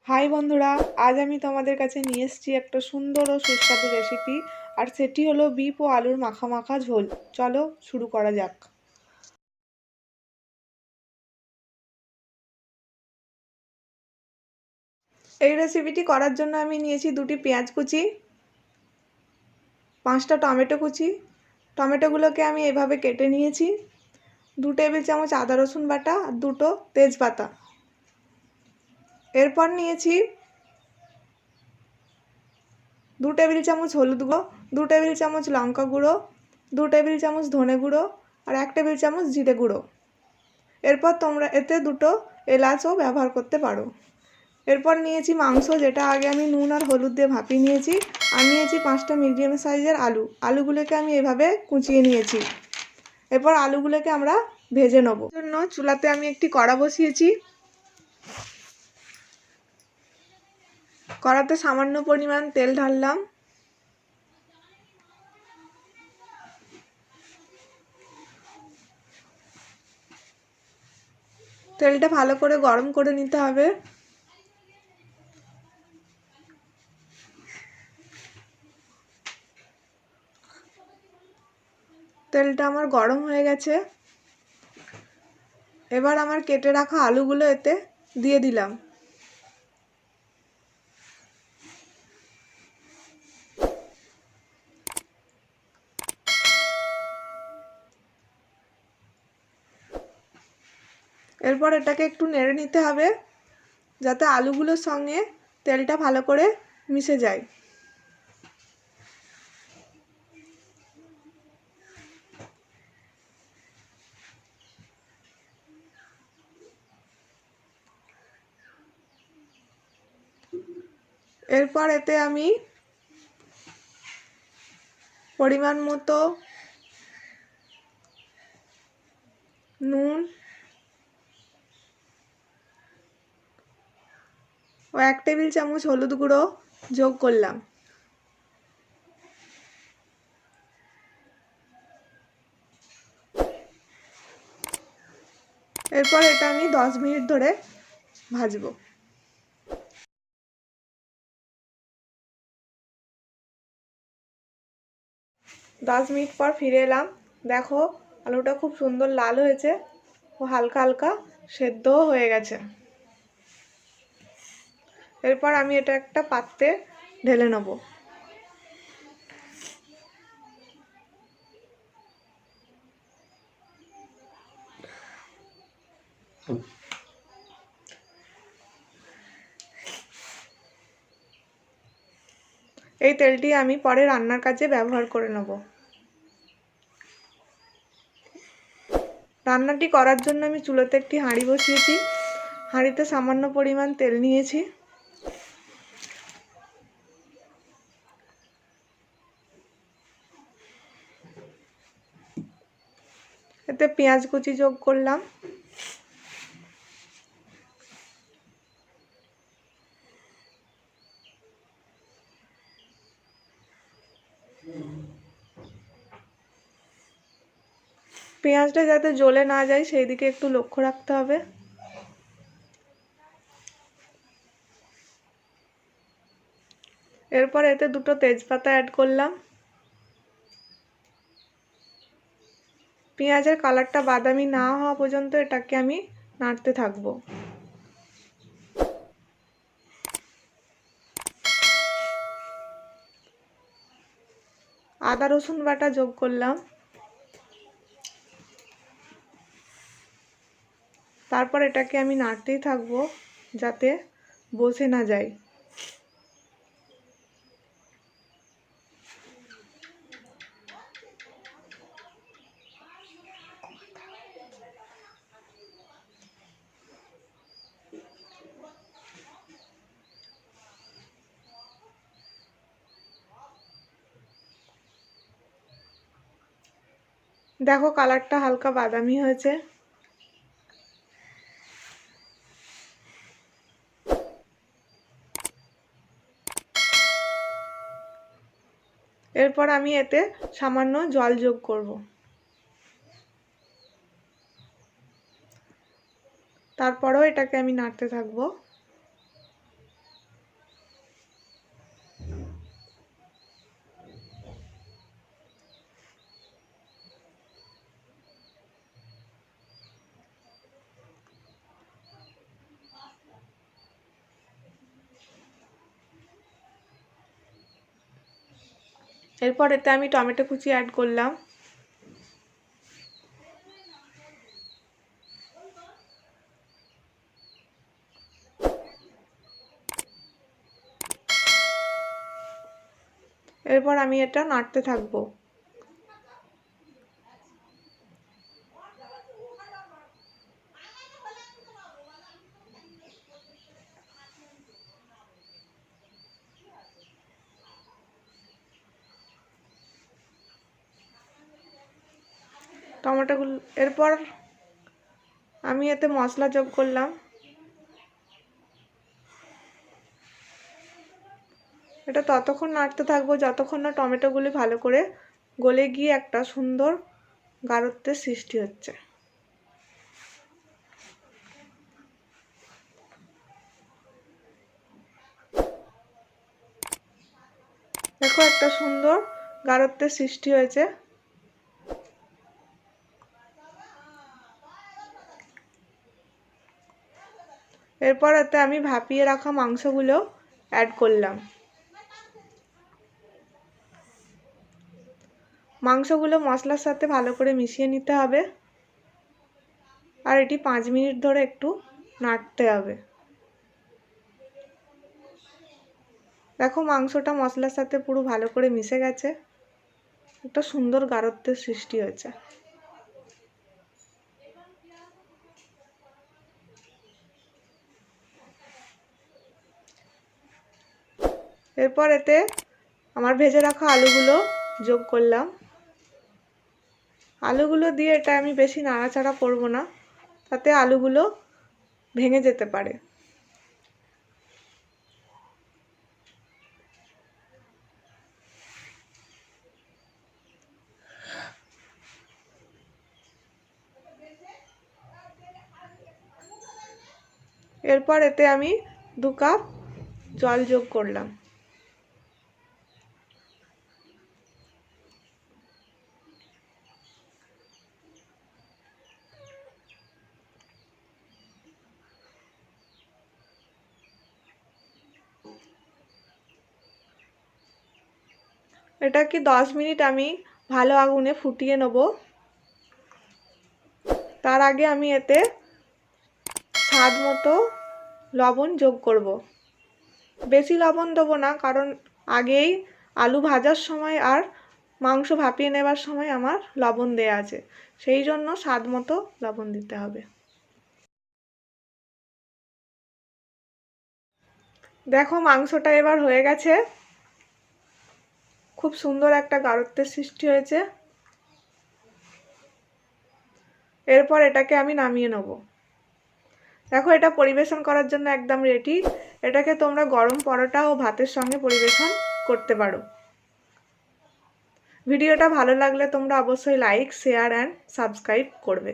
High বন্ধুরা, আজ আমি তোমাদের কাছে নিয়ে এসেছি একটা সুন্দর ও সুস্বাদু রেসিপি। আর সেটি হলো বিফ ও আলুর মাখা মাখা ঝোল। চলো শুরু করা যাক। এই রেসিপিটি করার জন্য আমি নিয়েছি দুটি পেঁয়াজ কুচি, 5টা টমেটো কুচি। টমেটোগুলোকে আমি এভাবে কেটে নিয়েছি। 2 টেবিল চামচ আদা রসুন বাটা আর 2টো তেজপাতা। এরপর নিয়েছি 2 টেবিল চামচ হলুদ গুঁড়ো, 2 টেবিল চামচ লঙ্কা গুঁড়ো, 2 টেবিল চামচ ধনে গুঁড়ো আর 1 টেবিল চামচ জিরে গুঁড়ো। এরপর তোমরা এতে 2টো এলাচও ব্যবহার করতে পারো। এরপর নিয়েছি মাংস, যেটা আগে আমি নুন আর হলুদ দিয়ে ভাপিয়ে নিয়েছি। আর নিয়েছি 5টা মিডিয়াম সাইজের আলুগুলোকে আমি এভাবে কুচিয়ে নিয়েছি। এরপর আলুগুলোকে আমরা ভেজে নেব। জন্য চুলাতে আমি একটি কড়া বসিয়েছি। কড়াতে সামান্য পরিমাণ তেল ঢাললাম। তেলটা ভালো করে গরম করে নিতে হবে। তেলটা আমার গরম হয়ে গেছে। এবার আমার কেটে রাখা আলুগুলো এতে দিয়ে দিলাম। এরপর এটাকে একটু নেড়ে নিতে হবে, যাতে আলুগুলোর সঙ্গে তেলটা ভালো করে মিশে যায়। এরপর এতে আমি পরিমাণ মতো নুন ও 1 টেবিল চামচ হলুদ গুঁড়ো যোগ করলাম। এরপর এটা আমি 10 মিনিট ধরে ভাজবো। 10 মিনিট পর ফিরে এলাম। দেখো, আলুটা খুব সুন্দর লাল হয়েছে ও হালকা হালকা সেদ্ধও হয়ে গেছে। এরপর আমি এটা একটা পাত্রে ঢেলে নেব। এই তেলটি আমি পরে রান্নার কাজে ব্যবহার করে নেব। রান্নাটি করার জন্য আমি চুলোতে একটি হাঁড়ি বসিয়েছি। হাঁড়িতে সামান্য পরিমাণ তেল নিয়েছি। এতে পেঁয়াজ কুচি যোগ করলাম। পেঁয়াজটা যাতে জ্বলে না যায় সেই দিকে একটু লক্ষ্য রাখতে হবে। এরপর এতে 2টো তেজপাতা অ্যাড করলাম। পেঁয়াজের কালারটা বাদামি না হওয়া পর্যন্ত এটাকে আমি নাড়তে থাকবো। আদা রসুন বাটা যোগ করলাম। তারপর এটাকে আমি নাড়তেই থাকবো যাতে বসে না যায়। দেখো, কালারটা হালকা বাদামি হয়েছে। এরপর আমি এতে সামান্য জল যোগ করব। তারপরেও এটাকে আমি নাড়তে থাকবো। এরপর এতে আমি টমেটো কুচি অ্যাড করলাম। এরপর আমি এটা নাড়তে থাকবো। টমেটোগুলো এরপর আমি এতে মশলা যোগ করলাম। এটা ততক্ষণ নাড়তে থাকবো যতক্ষণ না টমেটোগুলি ভালো করে গলে গিয়ে একটা সুন্দর গাঢ়ত্বের সৃষ্টি হচ্ছে। দেখো একটা সুন্দর গাঢ়ত্বের সৃষ্টি হয়েছে। এরপর এতে আমি ভাপিয়ে রাখা মাংসগুলো অ্যাড করলাম। মাংসগুলো মশলার সাথে ভালো করে মিশিয়ে নিতে হবে আর এটি 5 মিনিট ধরে একটু নাড়তে হবে। দেখো মাংসটা মশলার সাথে পুরো ভালো করে মিশে গেছে, একটা সুন্দর গাঢ়ত্বের সৃষ্টি হয়েছে। এরপর এতে আমার ভেজে রাখা আলুগুলো যোগ করলাম। আলুগুলো দিয়ে এটা আমি বেশি নাড়াচাড়া করব না, তাতে আলুগুলো ভেঙে যেতে পারে। এরপর এতে আমি 2 কাপ জল যোগ করলাম। এটাকে 10 মিনিট আমি ভালো আগুনে ফুটিয়ে নেব। তার আগে আমি এতে স্বাদ মতো লবণ যোগ করব। বেশি লবণ দেবো না, কারণ আগেই আলু ভাজার সময় আর মাংস ভাপিয়ে নেবার সময় আমার লবণ দেয়া আছে, সেই জন্য স্বাদ মতো লবণ দিতে হবে। দেখো মাংসটা এবার হয়ে গেছে, খুব সুন্দর একটা গাঢ়ত্বের সৃষ্টি হয়েছে। এরপর এটাকে আমি নামিয়ে নেব। দেখো এটা পরিবেশন করার জন্য একদম রেডি। এটাকে তোমরা গরম পরোটা ও ভাতের সঙ্গে পরিবেশন করতে পারো। ভিডিওটা ভালো লাগলে তোমরা অবশ্যই লাইক, শেয়ার অ্যান্ড সাবস্ক্রাইব করবে।